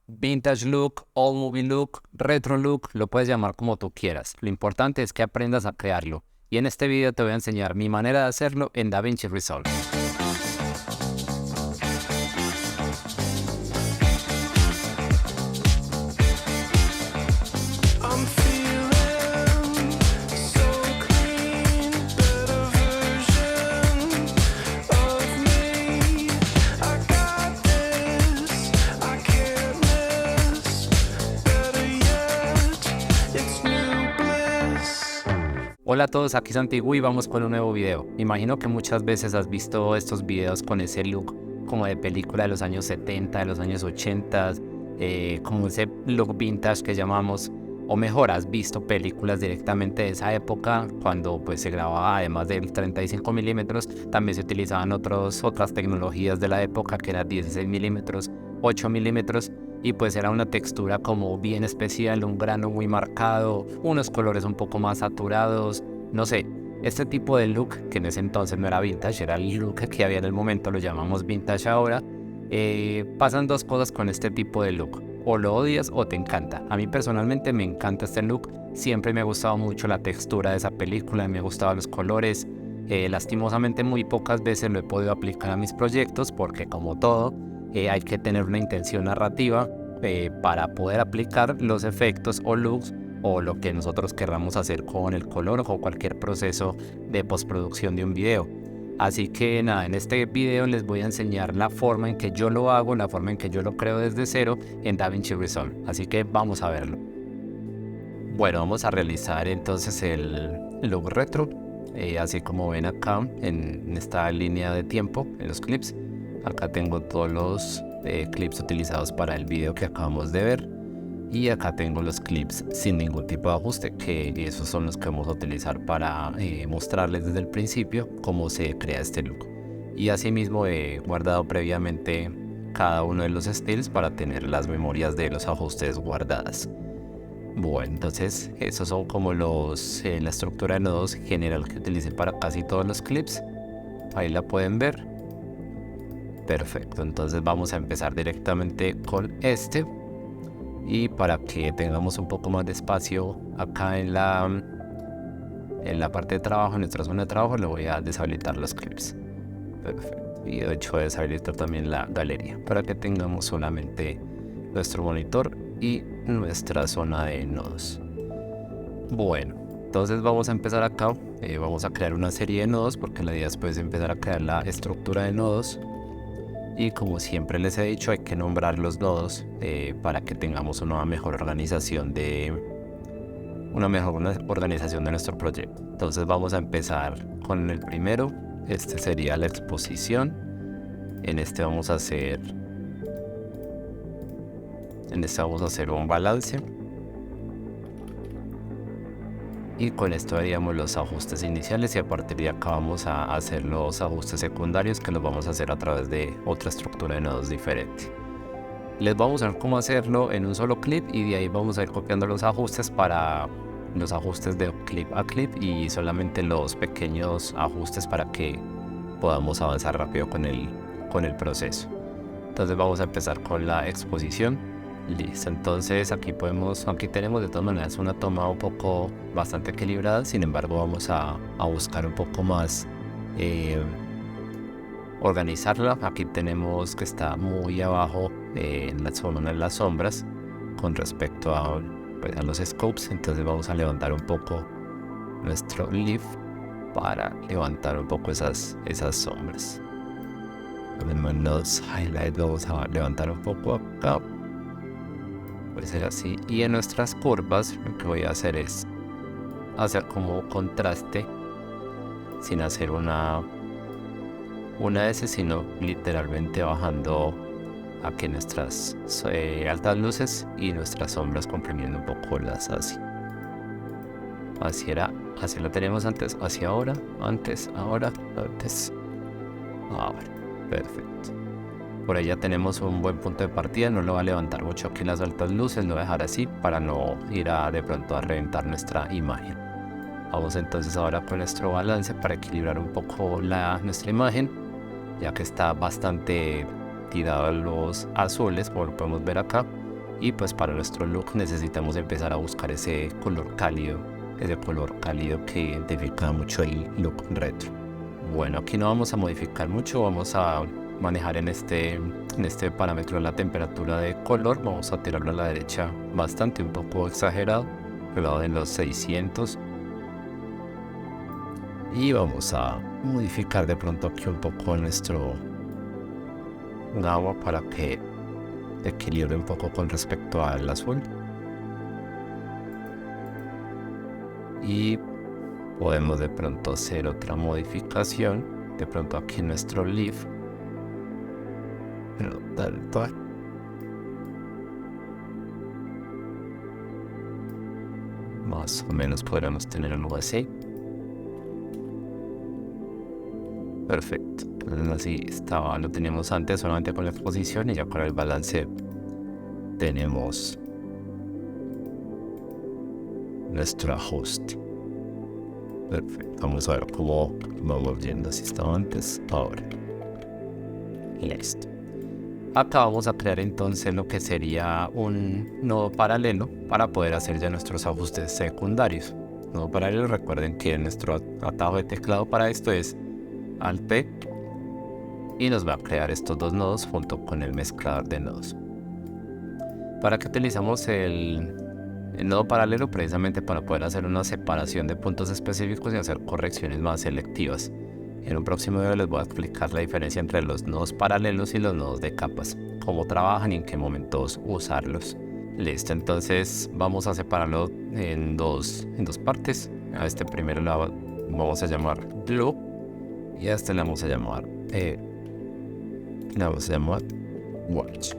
Vintage look, old movie look, retro look, lo puedes llamar como tú quieras. Lo importante es que aprendas a crearlo. Y en este video te voy a enseñar mi manera de hacerlo en DaVinci Resolve. Hola a todos, aquí Santiago y vamos con un nuevo video. Imagino que muchas veces has visto estos videos con ese look como de película de los años 70, de los años 80, como ese look vintage que llamamos, o mejor, has visto películas directamente de esa época cuando pues se grababa, además del 35 milímetros, también se utilizaban otras tecnologías de la época que eran 16 milímetros, 8 milímetros, y pues era una textura como bien especial, un grano muy marcado, unos colores un poco más saturados, no sé. Este tipo de look, que en ese entonces no era vintage, era el look que había en el momento, lo llamamos vintage ahora. Pasan dos cosas con este tipo de look: o lo odias o te encanta. A mí personalmente me encanta este look, siempre me ha gustado mucho la textura de esa película, me gustaban los colores. Lastimosamente muy pocas veces lo he podido aplicar a mis proyectos porque, como todo, hay que tener una intención narrativa para poder aplicar los efectos o looks o lo que nosotros querramos hacer con el color o cualquier proceso de postproducción de un video. Así que nada, en este video les voy a enseñar la forma en que yo lo hago, la forma en que yo lo creo desde cero en DaVinci Resolve. Así que vamos a verlo. Bueno, vamos a realizar entonces el look retro, así como ven acá en esta línea de tiempo en los clips. Acá tengo todos los clips utilizados para el video que acabamos de ver. Y acá tengo los clips sin ningún tipo de ajuste, que esos son los que vamos a utilizar para mostrarles desde el principio cómo se crea este look. Y asimismo he guardado previamente cada uno de los styles para tener las memorias de los ajustes guardadas. Bueno, entonces esos son como la estructura de nodos general que utilicé para casi todos los clips. Ahí la pueden ver. Perfecto, entonces vamos a empezar directamente con este. Y para que tengamos un poco más de espacio acá en la parte de trabajo, en nuestra zona de trabajo, le voy a deshabilitar los clips. Perfecto. Y de hecho voy a deshabilitar también la galería para que tengamos solamente nuestro monitor y nuestra zona de nodos. Bueno, entonces vamos a empezar acá. Vamos a crear una serie de nodos porque la idea es pues empezar a crear la estructura de nodos. Y como siempre les he dicho, hay que nombrar los nodos para que tengamos una mejor organización de nuestro proyecto. Entonces vamos a empezar con el primero. Este sería la exposición. En este vamos a hacer un balance. Y con esto haríamos los ajustes iniciales y a partir de acá vamos a hacer los ajustes secundarios, que los vamos a hacer a través de otra estructura de nodos diferente. Les vamos a ver cómo hacerlo en un solo clip y de ahí vamos a ir copiando los ajustes para los ajustes de clip a clip y solamente los pequeños ajustes para que podamos avanzar rápido con el proceso. Entonces vamos a empezar con la exposición. Listo, entonces aquí tenemos de todas maneras una toma bastante equilibrada. Sin embargo, vamos a buscar un poco más organizarla. Aquí tenemos que está muy abajo en la zona de las sombras con respecto a los scopes. Entonces vamos a levantar un poco nuestro leaf para levantar un poco esas sombras. Los highlights vamos a levantar un poco acá. Puede ser así. Y en nuestras curvas lo que voy a hacer es hacer como contraste sin hacer una S, sino literalmente bajando aquí nuestras altas luces y nuestras sombras, comprimiendo un poco las así. Así lo tenemos antes, hacia ahora, antes, ahora, antes, ahora. Perfecto. Por ahí ya tenemos un buen punto de partida. No lo va a levantar mucho aquí las altas luces, lo voy a dejar así para no ir de pronto a reventar nuestra imagen. Vamos entonces ahora con nuestro balance para equilibrar un poco nuestra imagen, ya que está bastante tirado a los azules, como lo podemos ver acá. Y pues para nuestro look necesitamos empezar a buscar ese color cálido que identifica mucho el look retro. Bueno, aquí no vamos a modificar mucho, vamos a manejar en este parámetro la temperatura de color, vamos a tirarlo a la derecha bastante, un poco exagerado, lado de los 600. Y vamos a modificar de pronto aquí un poco nuestro agua para que equilibre un poco con respecto al azul. Y podemos de pronto hacer otra modificación, de pronto aquí en nuestro leaf, pero tanto más o menos podríamos tener algo así. Perfecto, entonces así lo teníamos antes solamente con la exposición, y ya con el balance tenemos nuestro ajuste. Perfecto, vamos a ver cómo vamos viendo si estaba antes, ahora. Listo. Acá vamos a crear entonces lo que sería un nodo paralelo para poder hacer ya nuestros ajustes secundarios. Nodo paralelo, recuerden que nuestro atajo de teclado para esto es Alt P y nos va a crear estos dos nodos junto con el mezclador de nodos. ¿Para qué utilizamos el nodo paralelo? Precisamente para poder hacer una separación de puntos específicos y hacer correcciones más selectivas. En un próximo video les voy a explicar la diferencia entre los nodos paralelos y los nodos de capas, cómo trabajan y en qué momentos usarlos. Listo, entonces vamos a separarlo en dos partes. A este primero le vamos a llamar Blue y a este le vamos a llamar Watch.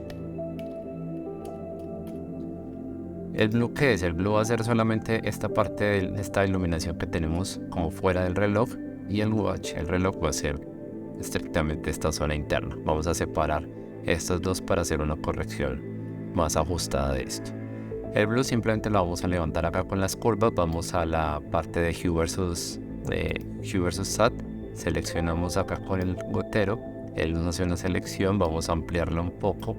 El Blue, ¿qué es? El Blue va a ser solamente esta parte de esta iluminación que tenemos como fuera del reloj, y el Watch, el reloj, va a ser estrictamente esta zona interna. Vamos a separar estos dos para hacer una corrección más ajustada de esto. El Blue simplemente lo vamos a levantar acá con las curvas, vamos a la parte de Hue versus SAT, seleccionamos acá con el gotero, él nos hace una selección, vamos a ampliarla un poco,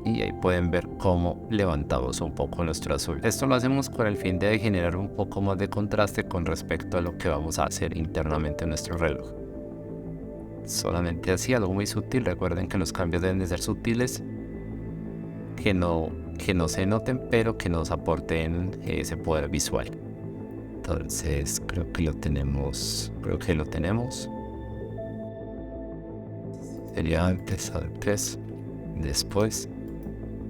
y ahí pueden ver cómo levantamos un poco nuestro azul. Esto lo hacemos con el fin de generar un poco más de contraste con respecto a lo que vamos a hacer internamente en nuestro reloj. Solamente así, algo muy sutil. Recuerden que los cambios deben de ser sutiles, que no se noten, pero que nos aporten ese poder visual. Entonces creo que lo tenemos. Sería antes, después.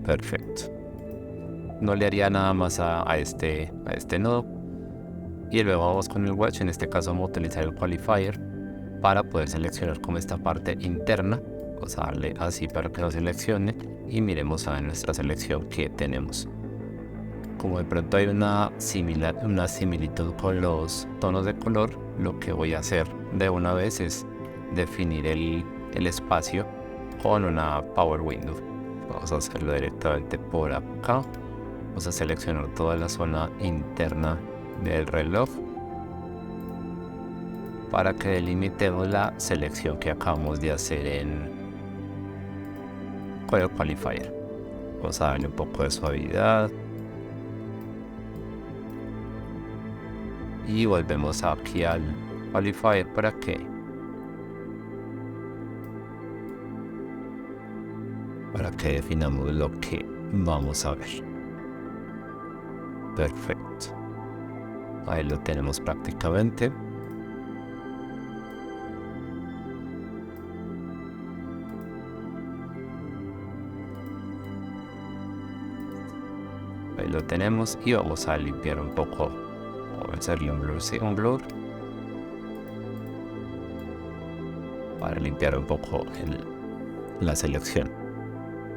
Perfecto. No le haría nada más a este nodo. Y luego vamos con el Watch. En este caso vamos a utilizar el Qualifier para poder seleccionar como esta parte interna. Vamos a darle así para que lo seleccione y miremos a nuestra selección que tenemos. Como de pronto hay una similitud con los tonos de color, lo que voy a hacer de una vez es definir el espacio con una Power Window. Vamos a hacerlo directamente por acá. Vamos a seleccionar toda la zona interna del reloj para que delimitemos la selección que acabamos de hacer con el Qualifier. Vamos a darle un poco de suavidad y volvemos aquí al Qualifier para que definamos lo que vamos a ver. Perfecto, ahí lo tenemos prácticamente. Ahí lo tenemos y vamos a limpiar un poco, vamos a hacerle un blur para limpiar un poco la selección.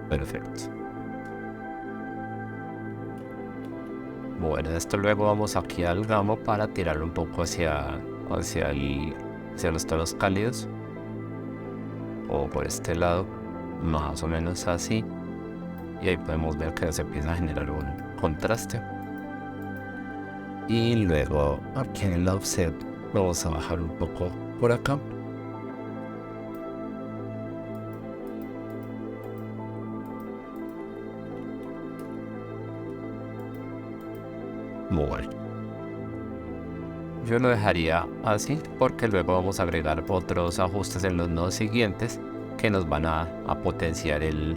Perfecto. Bueno, esto luego vamos aquí al gamo para tirarlo un poco hacia los tonos cálidos, o por este lado, más o menos así, y ahí podemos ver que se empieza a generar un contraste. Y luego aquí en el offset vamos a bajar un poco por acá Bueno, yo lo dejaría así porque luego vamos a agregar otros ajustes en los nodos siguientes que nos van a potenciar el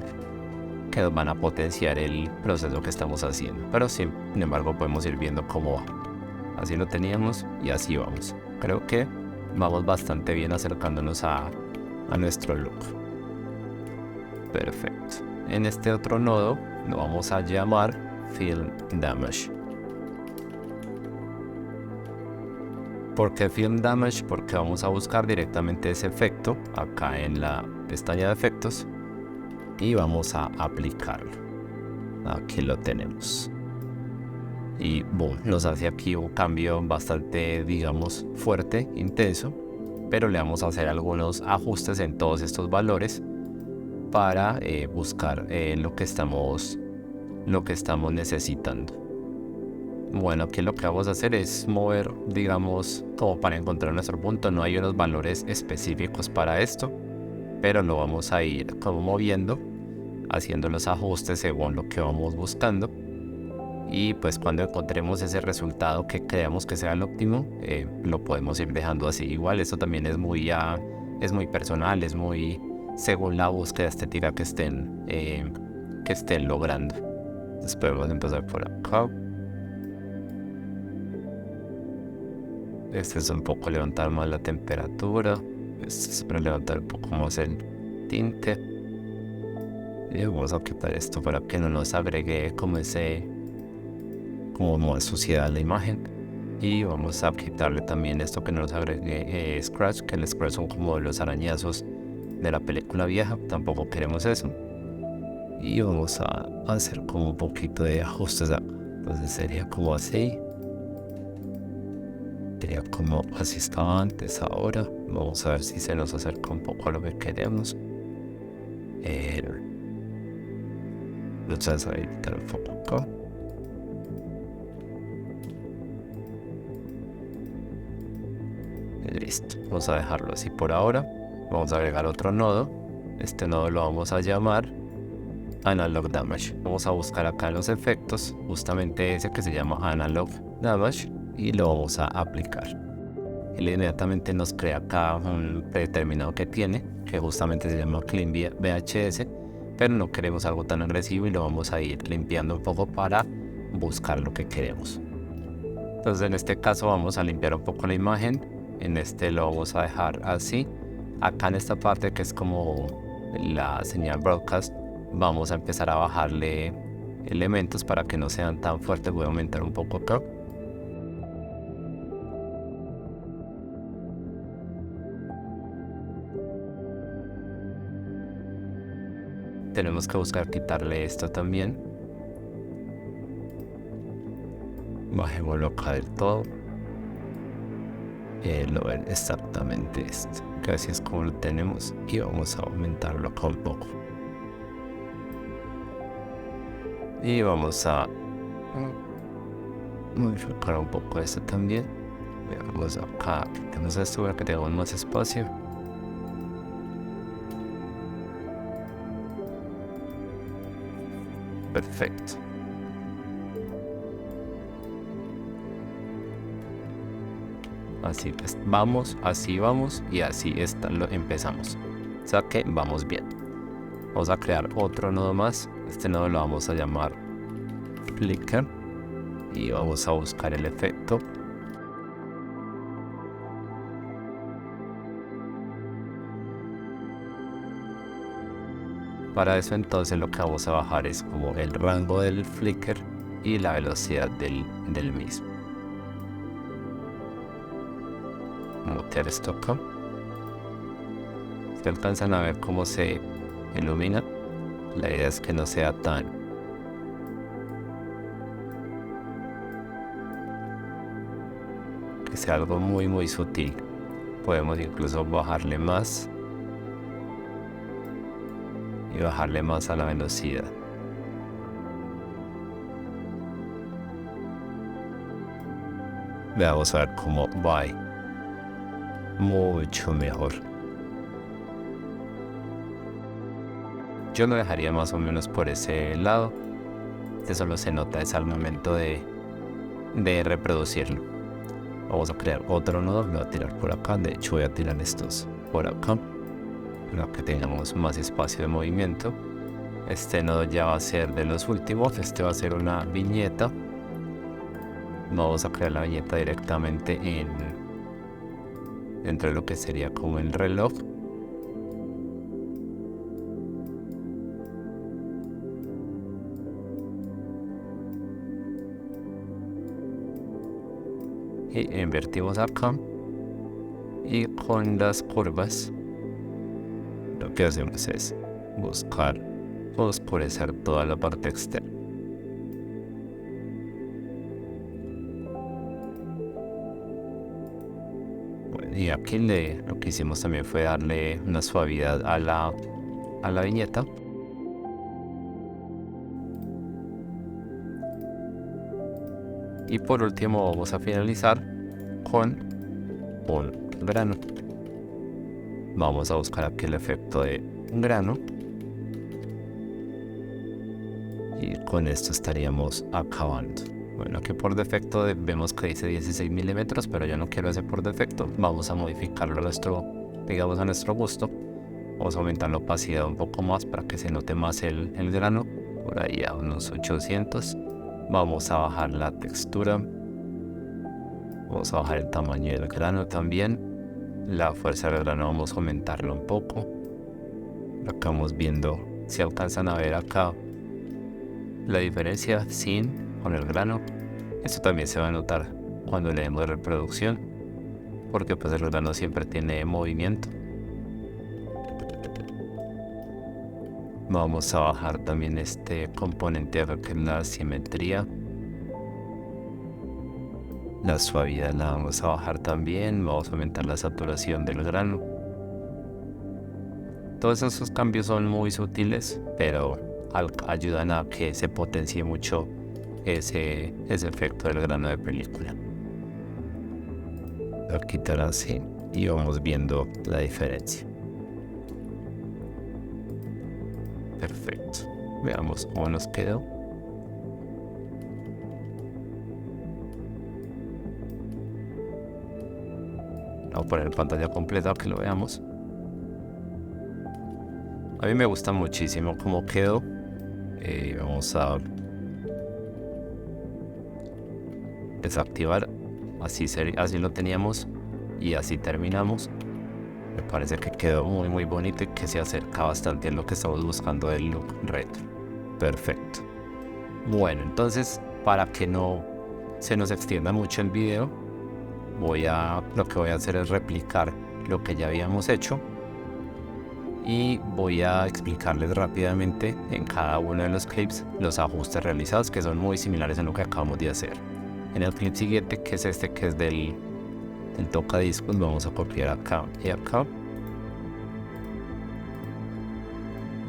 proceso que estamos haciendo. Pero sin embargo podemos ir viendo cómo va. Así lo teníamos y así vamos. Creo que vamos bastante bien acercándonos a nuestro look. Perfecto. En este otro nodo lo vamos a llamar Film Damage. ¿Por qué Film Damage? Porque vamos a buscar directamente ese efecto acá en la pestaña de efectos y vamos a aplicarlo. Aquí lo tenemos. Y boom, nos hace aquí un cambio bastante, digamos, fuerte, intenso, pero le vamos a hacer algunos ajustes en todos estos valores para buscar lo que estamos necesitando. Bueno, aquí lo que vamos a hacer es mover, digamos, como para encontrar nuestro punto. No hay unos valores específicos para esto, pero lo vamos a ir como moviendo, haciendo los ajustes según lo que vamos buscando. Y pues cuando encontremos ese resultado que creamos que sea el óptimo, lo podemos ir dejando así. Igual esto también es muy personal, es muy según la búsqueda estética que estén logrando. Entonces podemos empezar por acá. Este es un poco levantar más la temperatura. Este es para levantar un poco más el tinte. Y vamos a quitar esto para que no nos agregue como más suciedad a la imagen. Y vamos a quitarle también esto que no nos agregue scratch, que el scratch son como los arañazos de la película vieja. Tampoco queremos eso. Y vamos a hacer como un poquito de ajustes acá. Entonces sería como así. Sería como así estaba antes, ahora. Vamos a ver si se nos acerca un poco a lo que queremos. Entonces voy a quitar un poco acá. Listo, vamos a dejarlo así por ahora. Vamos a agregar otro nodo. Este nodo lo vamos a llamar Analog Damage. Vamos a buscar acá en los efectos justamente ese que se llama Analog Damage y lo vamos a aplicar. Él inmediatamente nos crea acá un predeterminado que tiene, que justamente se llama Clean VHS, pero no queremos algo tan agresivo y lo vamos a ir limpiando un poco para buscar lo que queremos. Entonces en este caso vamos a limpiar un poco la imagen. En este lo vamos a dejar así. Acá en esta parte que es como la señal broadcast, vamos a empezar a bajarle elementos para que no sean tan fuertes. Voy a aumentar un poco acá. Tenemos que buscar quitarle esto también. Bajémoslo acá del todo. Lo ven exactamente esto. Que así es como lo tenemos. Y vamos a aumentarlo acá un poco. Y vamos a modificar un poco esto también. Veamos acá. Quitamos esto para que tengamos más espacio. Perfecto. Así pues, así vamos y así lo empezamos. O sea que vamos bien. Vamos a crear otro nodo más. Este nodo lo vamos a llamar Flicker y vamos a buscar el efecto. Para eso entonces lo que vamos a bajar es como el rango del flicker y la velocidad del mismo. Mutear esto acá. Se alcanzan a ver cómo se ilumina. La idea es que no sea que sea algo muy sutil. Podemos incluso bajarle más y bajarle más a la velocidad. Vamos a ver cómo va. Mucho mejor. Yo lo dejaría más o menos por ese lado. Este solo se nota es al momento de de reproducirlo. Vamos a crear otro nodo, lo voy a tirar por acá. De hecho voy a tirar estos por acá para que tengamos más espacio de movimiento. Este nodo ya va a ser de los últimos. Este va a ser una viñeta. Vamos a crear la viñeta directamente dentro de lo que sería como el reloj. Y invertimos acá, y con las curvas lo que hacemos es buscar oscurecer toda la parte externa. Bueno, y aquí lo que hicimos también fue darle una suavidad a la viñeta. Y por último vamos a finalizar con un grano. Vamos a buscar aquí el efecto de un grano. Y con esto estaríamos acabando. Bueno, aquí por defecto vemos que dice 16 milímetros, pero yo no quiero ese por defecto. Vamos a modificarlo a nuestro gusto. Vamos a aumentar la opacidad un poco más para que se note más el grano. Por ahí a unos 800. Vamos a bajar la textura. Vamos a bajar el tamaño del grano también. La fuerza del grano vamos a aumentarlo un poco. Acá vamos viendo, si alcanzan a ver acá la diferencia con el grano. Esto también se va a notar cuando le demos reproducción, porque pues el grano siempre tiene movimiento. Vamos a bajar también este componente de que es la simetría. La suavidad la vamos a bajar también. Vamos a aumentar la saturación del grano. Todos esos cambios son muy sutiles, pero ayudan a que se potencie mucho ese efecto del grano de película. Voy a quitar así y vamos viendo la diferencia. Perfecto. Veamos cómo nos quedó. Vamos a poner pantalla completa para que lo veamos. A mí me gusta muchísimo cómo quedó. Vamos a desactivar. Así lo teníamos y así terminamos. Me parece que quedó muy muy bonito y que se acerca bastante a lo que estamos buscando del look retro. Perfecto. Bueno, entonces para que no se nos extienda mucho el video, lo que voy a hacer es replicar lo que ya habíamos hecho y voy a explicarles rápidamente en cada uno de los clips los ajustes realizados, que son muy similares a lo que acabamos de hacer. En el clip siguiente, que es este, que es del tocadiscos, vamos a copiar acá y acá.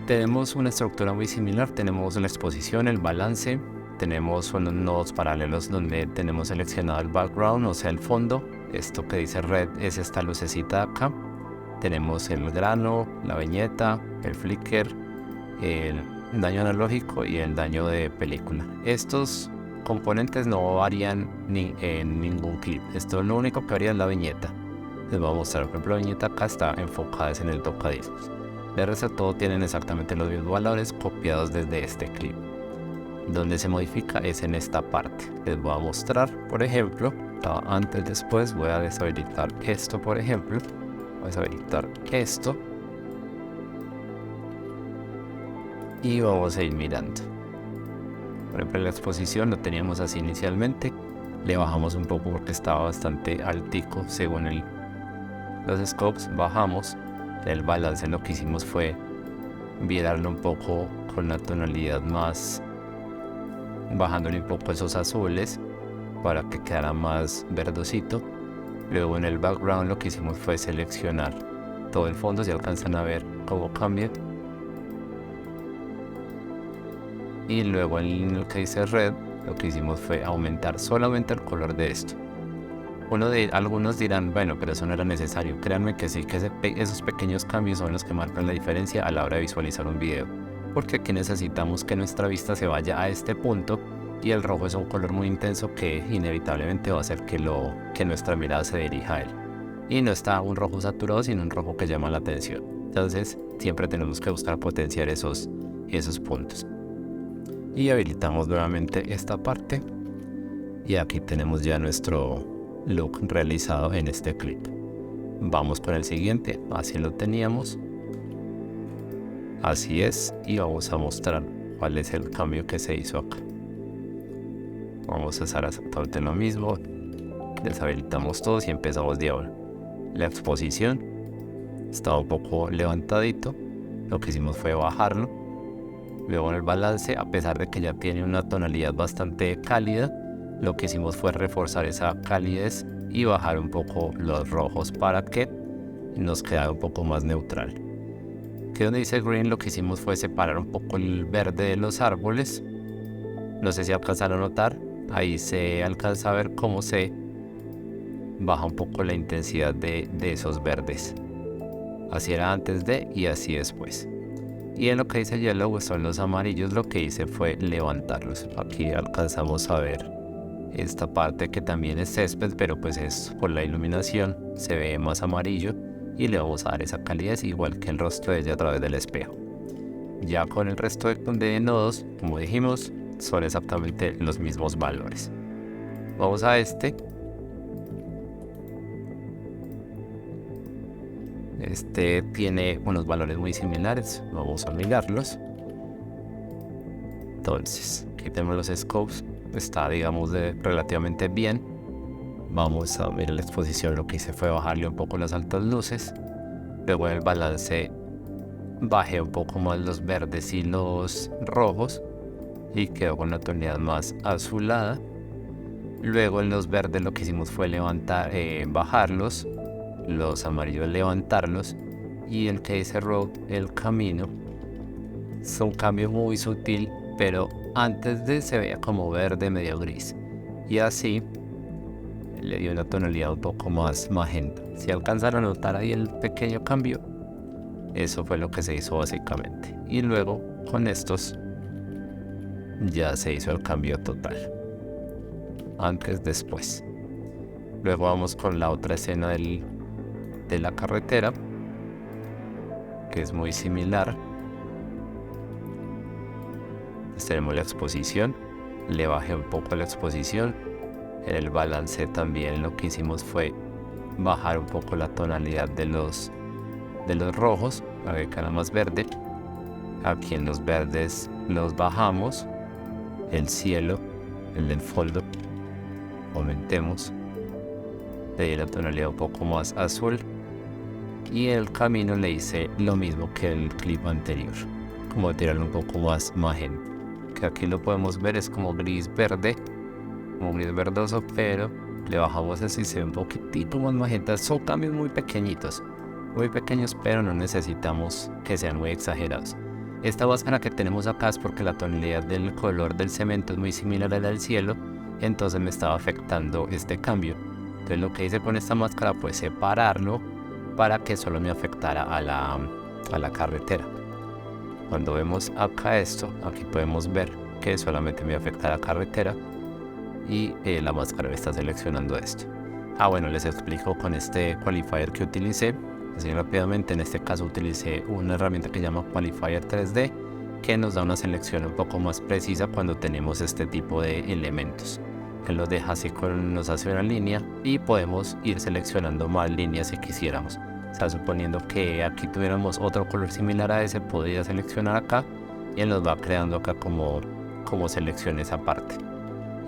Tenemos una estructura muy similar. Tenemos la exposición, el balance, tenemos unos nodos paralelos donde tenemos seleccionado el background, o sea el fondo. Esto que dice red es esta lucecita de acá. Tenemos el grano, la viñeta, el flicker, el daño analógico y el daño de película. Estos componentes no varían en ningún clip. Esto lo único que varía es la viñeta. Les voy a mostrar, por ejemplo, la viñeta acá está enfocada en el tocadiscos. De resto todo tienen exactamente los mismos valores copiados desde este clip. Donde se modifica es en esta parte. Les voy a mostrar, por ejemplo, antes, después voy a deshabilitar esto, por ejemplo. Voy a deshabilitar esto. Y vamos a ir mirando. Por ejemplo, la exposición lo teníamos así inicialmente. Le bajamos un poco porque estaba bastante altico según los scopes. Bajamos. El balance, lo que hicimos fue virarlo un poco con la tonalidad más, bajándole un poco esos azules para que quedara más verdosito. Luego en el background lo que hicimos fue seleccionar todo el fondo, si alcanzan a ver cómo cambia. Y luego en lo que dice red, lo que hicimos fue aumentar solamente el color de esto. Algunos dirán, bueno, pero eso no era necesario. Créanme que sí, que esos pequeños cambios son los que marcan la diferencia a la hora de visualizar un video. Porque aquí necesitamos que nuestra vista se vaya a este punto y el rojo es un color muy intenso que inevitablemente va a hacer que nuestra mirada se dirija a él. Y no está un rojo saturado, sino un rojo que llama la atención. Entonces siempre tenemos que buscar potenciar esos puntos. Y habilitamos nuevamente esta parte. Y aquí tenemos ya nuestro look realizado en este clip. Vamos con el siguiente. Así lo teníamos. Así es. Y vamos a mostrar cuál es el cambio que se hizo acá. Vamos a hacer exactamente lo mismo. Deshabilitamos todos y empezamos de ahora. La exposición estaba un poco levantadito. Lo que hicimos fue bajarlo. Luego en el balance, a pesar de que ya tiene una tonalidad bastante cálida, lo que hicimos fue reforzar esa calidez y bajar un poco los rojos para que nos quedara un poco más neutral. Aquí donde dice green, lo que hicimos fue separar un poco el verde de los árboles. No sé si alcanzan a notar, ahí se alcanza a ver cómo se baja un poco la intensidad de esos verdes. Así era antes de y así después. Y en lo que dice yellow son los amarillos, lo que hice fue levantarlos. Aquí alcanzamos a ver esta parte que también es césped, pero pues es por la iluminación, se ve más amarillo y le vamos a dar esa calidez igual que el rostro de ella a través del espejo. Ya con el resto de nodos, como dijimos, son exactamente los mismos valores. Vamos a este. Este tiene unos valores muy similares, vamos a mirarlos. Entonces, aquí tenemos los scopes, está digamos relativamente bien. Vamos a ver la exposición, lo que hice fue bajarle un poco las altas luces. Luego en el balance bajé un poco más los verdes y los rojos y quedó con una tonalidad más azulada. Luego en los verdes lo que hicimos fue bajarlos, los amarillos levantarlos, y el que dice road, el camino, es un cambio muy sutil, pero antes de se veía como verde medio gris y así le dio una tonalidad un poco más magenta. Si alcanzaron a notar ahí el pequeño cambio, eso fue lo que se hizo básicamente. Y luego con estos ya se hizo el cambio total, antes después. Luego vamos con la otra escena de la carretera, que es muy similar. Entonces tenemos la exposición, le bajé un poco la exposición. En el balance también lo que hicimos fue bajar un poco la tonalidad de los rojos para que quedara más verde. Aquí en los verdes los bajamos. El cielo, el del fondo, aumentemos, le di la tonalidad un poco más azul. Y el camino le hice lo mismo que el clip anterior, como tirarlo un poco más magenta, que aquí lo podemos ver, es como gris verde, como gris verdoso, pero le bajamos eso y se ve un poquitito más magenta. Son cambios muy pequeños, pero no necesitamos que sean muy exagerados. Esta máscara que tenemos acá es porque la tonalidad del color del cemento es muy similar a la del cielo, entonces me estaba afectando este cambio. Entonces lo que hice con esta máscara fue separarlo para que solo me afectara a la carretera. Cuando vemos acá esto, aquí podemos ver que solamente me afecta a la carretera y la máscara me está seleccionando esto. Bueno, les explico con este qualifier que utilicé. Así rápidamente, en este caso utilicé una herramienta que se llama Qualifier 3D, que nos da una selección un poco más precisa cuando tenemos este tipo de elementos. Él nos deja así, nos hace una línea y podemos ir seleccionando más líneas si quisiéramos. O sea, suponiendo que aquí tuviéramos otro color similar a ese, podría seleccionar acá y él nos va creando acá como selecciona esa parte.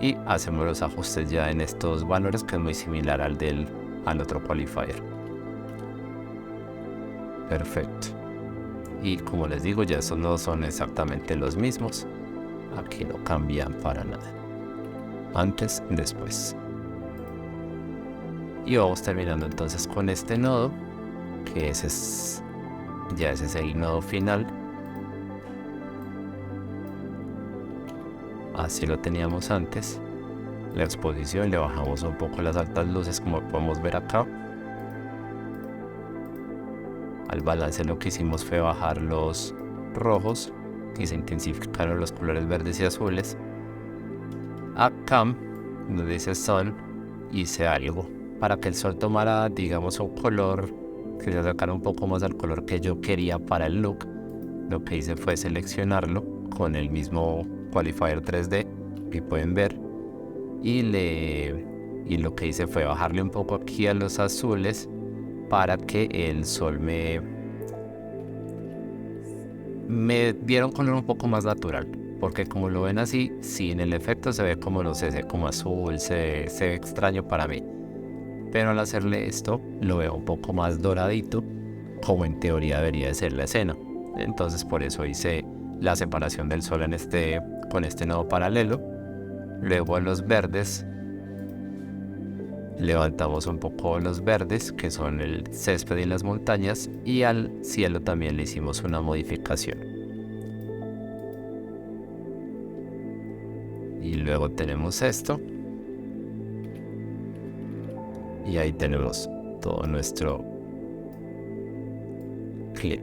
Y hacemos los ajustes ya en estos valores, que es muy similar al otro qualifier. Perfecto. Y como les digo, ya estos no son exactamente los mismos. Aquí no cambian para nada. Antes, después. Y vamos terminando entonces con este nodo, que ese es el nodo final. Así lo teníamos antes. La exposición, le bajamos un poco las altas luces, como podemos ver acá. Al balance lo que hicimos fue bajar los rojos y se intensificaron los colores verdes y azules. a Cam, donde dice Sol, hice algo para que el sol tomara, digamos, un color que se acercara un poco más al color que yo quería para el look. Lo que hice fue seleccionarlo con el mismo Qualifier 3D que pueden ver y lo que hice fue bajarle un poco aquí a los azules para que el sol me diera un color un poco más natural, porque como lo ven así, sí, en el efecto se ve como, no sé, se ve como azul, se ve extraño para mí, pero al hacerle esto lo veo un poco más doradito, como en teoría debería de ser la escena. Entonces por eso hice la separación del sol con este nodo paralelo. Luego a los verdes levantamos un poco los verdes, que son el césped y las montañas, y al cielo también le hicimos una modificación. Y luego tenemos esto, y ahí tenemos todo nuestro clip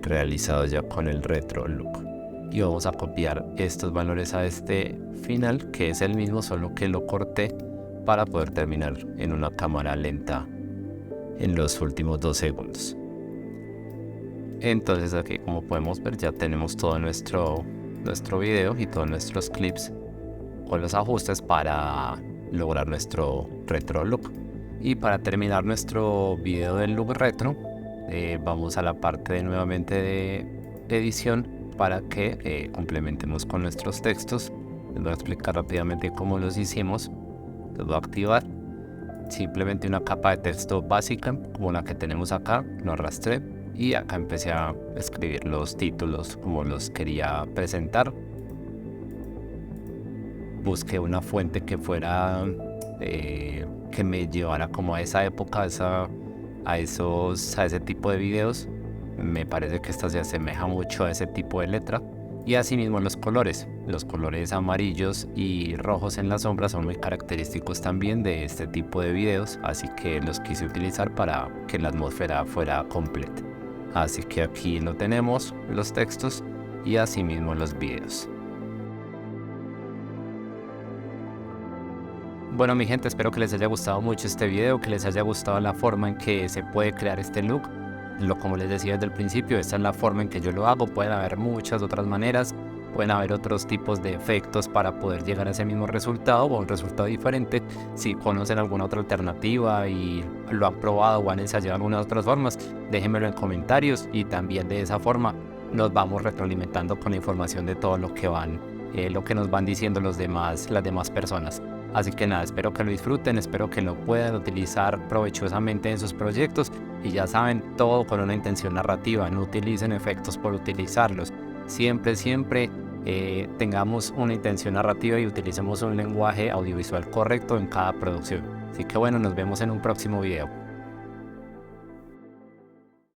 realizado ya con el retro look. Y vamos a copiar estos valores a este final, que es el mismo, solo que lo corté para poder terminar en una cámara lenta en los últimos 2 segundos. Entonces aquí, como podemos ver, ya tenemos todo nuestro video y todos nuestros clips con los ajustes para lograr nuestro retro look. Y para terminar nuestro video del look retro, vamos a la parte nuevamente de edición para que complementemos con nuestros textos. Les voy a explicar rápidamente cómo los hicimos. Les voy a activar simplemente una capa de texto básica como la que tenemos acá, lo arrastré y acá empecé a escribir los títulos como los quería presentar. Busqué una fuente que fuera que me llevara como a esa época, a ese tipo de videos. Me parece que esta se asemeja mucho a ese tipo de letra. Y asimismo los colores amarillos y rojos en la sombra son muy característicos también de este tipo de videos, así que los quise utilizar para que la atmósfera fuera completa. Así que aquí lo tenemos, los textos y asimismo los videos. Bueno, mi gente, espero que les haya gustado mucho este video, que les haya gustado la forma en que se puede crear este look. Como les decía desde el principio, esta es la forma en que yo lo hago. Pueden haber muchas otras maneras, pueden haber otros tipos de efectos para poder llegar a ese mismo resultado o un resultado diferente. Si conocen alguna otra alternativa y lo han probado o han ensayado algunas otras formas, déjenmelo en comentarios, y también de esa forma nos vamos retroalimentando con la información de todo lo que nos van diciendo las demás personas. Así que nada, espero que lo disfruten, espero que lo puedan utilizar provechosamente en sus proyectos, y ya saben, todo con una intención narrativa. No utilicen efectos por utilizarlos. Siempre tengamos una intención narrativa y utilicemos un lenguaje audiovisual correcto en cada producción. Así que bueno, nos vemos en un próximo video.